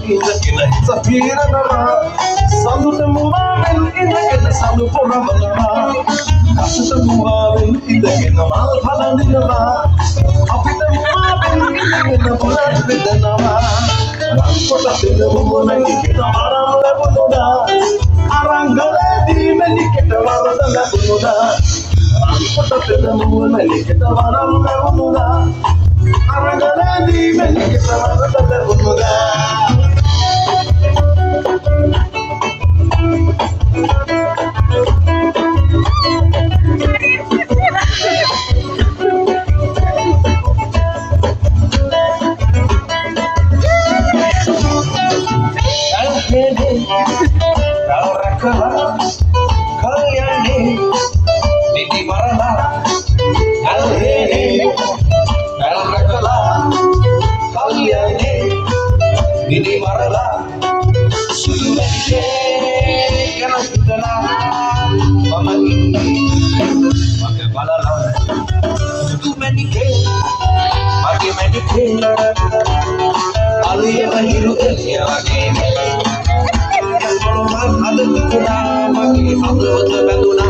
ඉඳගෙන සපීරනවා සඳුට මුවාවෙන් ඉඳගෙන සඳු පොරවනවා කසට මුවාවෙන් ඉඳගෙන මල් හලඳිනවා අපිට මුවාවෙන් ඉඳගෙන පොළත් බෙදනවා රන්කොට දෙන මුවනයි වරම් ලැබුණා අරංගලදී මෙලිකට වරද ලැබුණා රන්කොට දෙන මුවනයි වරම් ලැබුණා අරංගලදී මෙලිකට වරද ලැබුණා Kau rakalah kalian di mana kalian kau rakalah kalian di mana sudah kan sudah mama ini pakai balala sudah menikah pakai menikah kalian hidup dia lagi Ada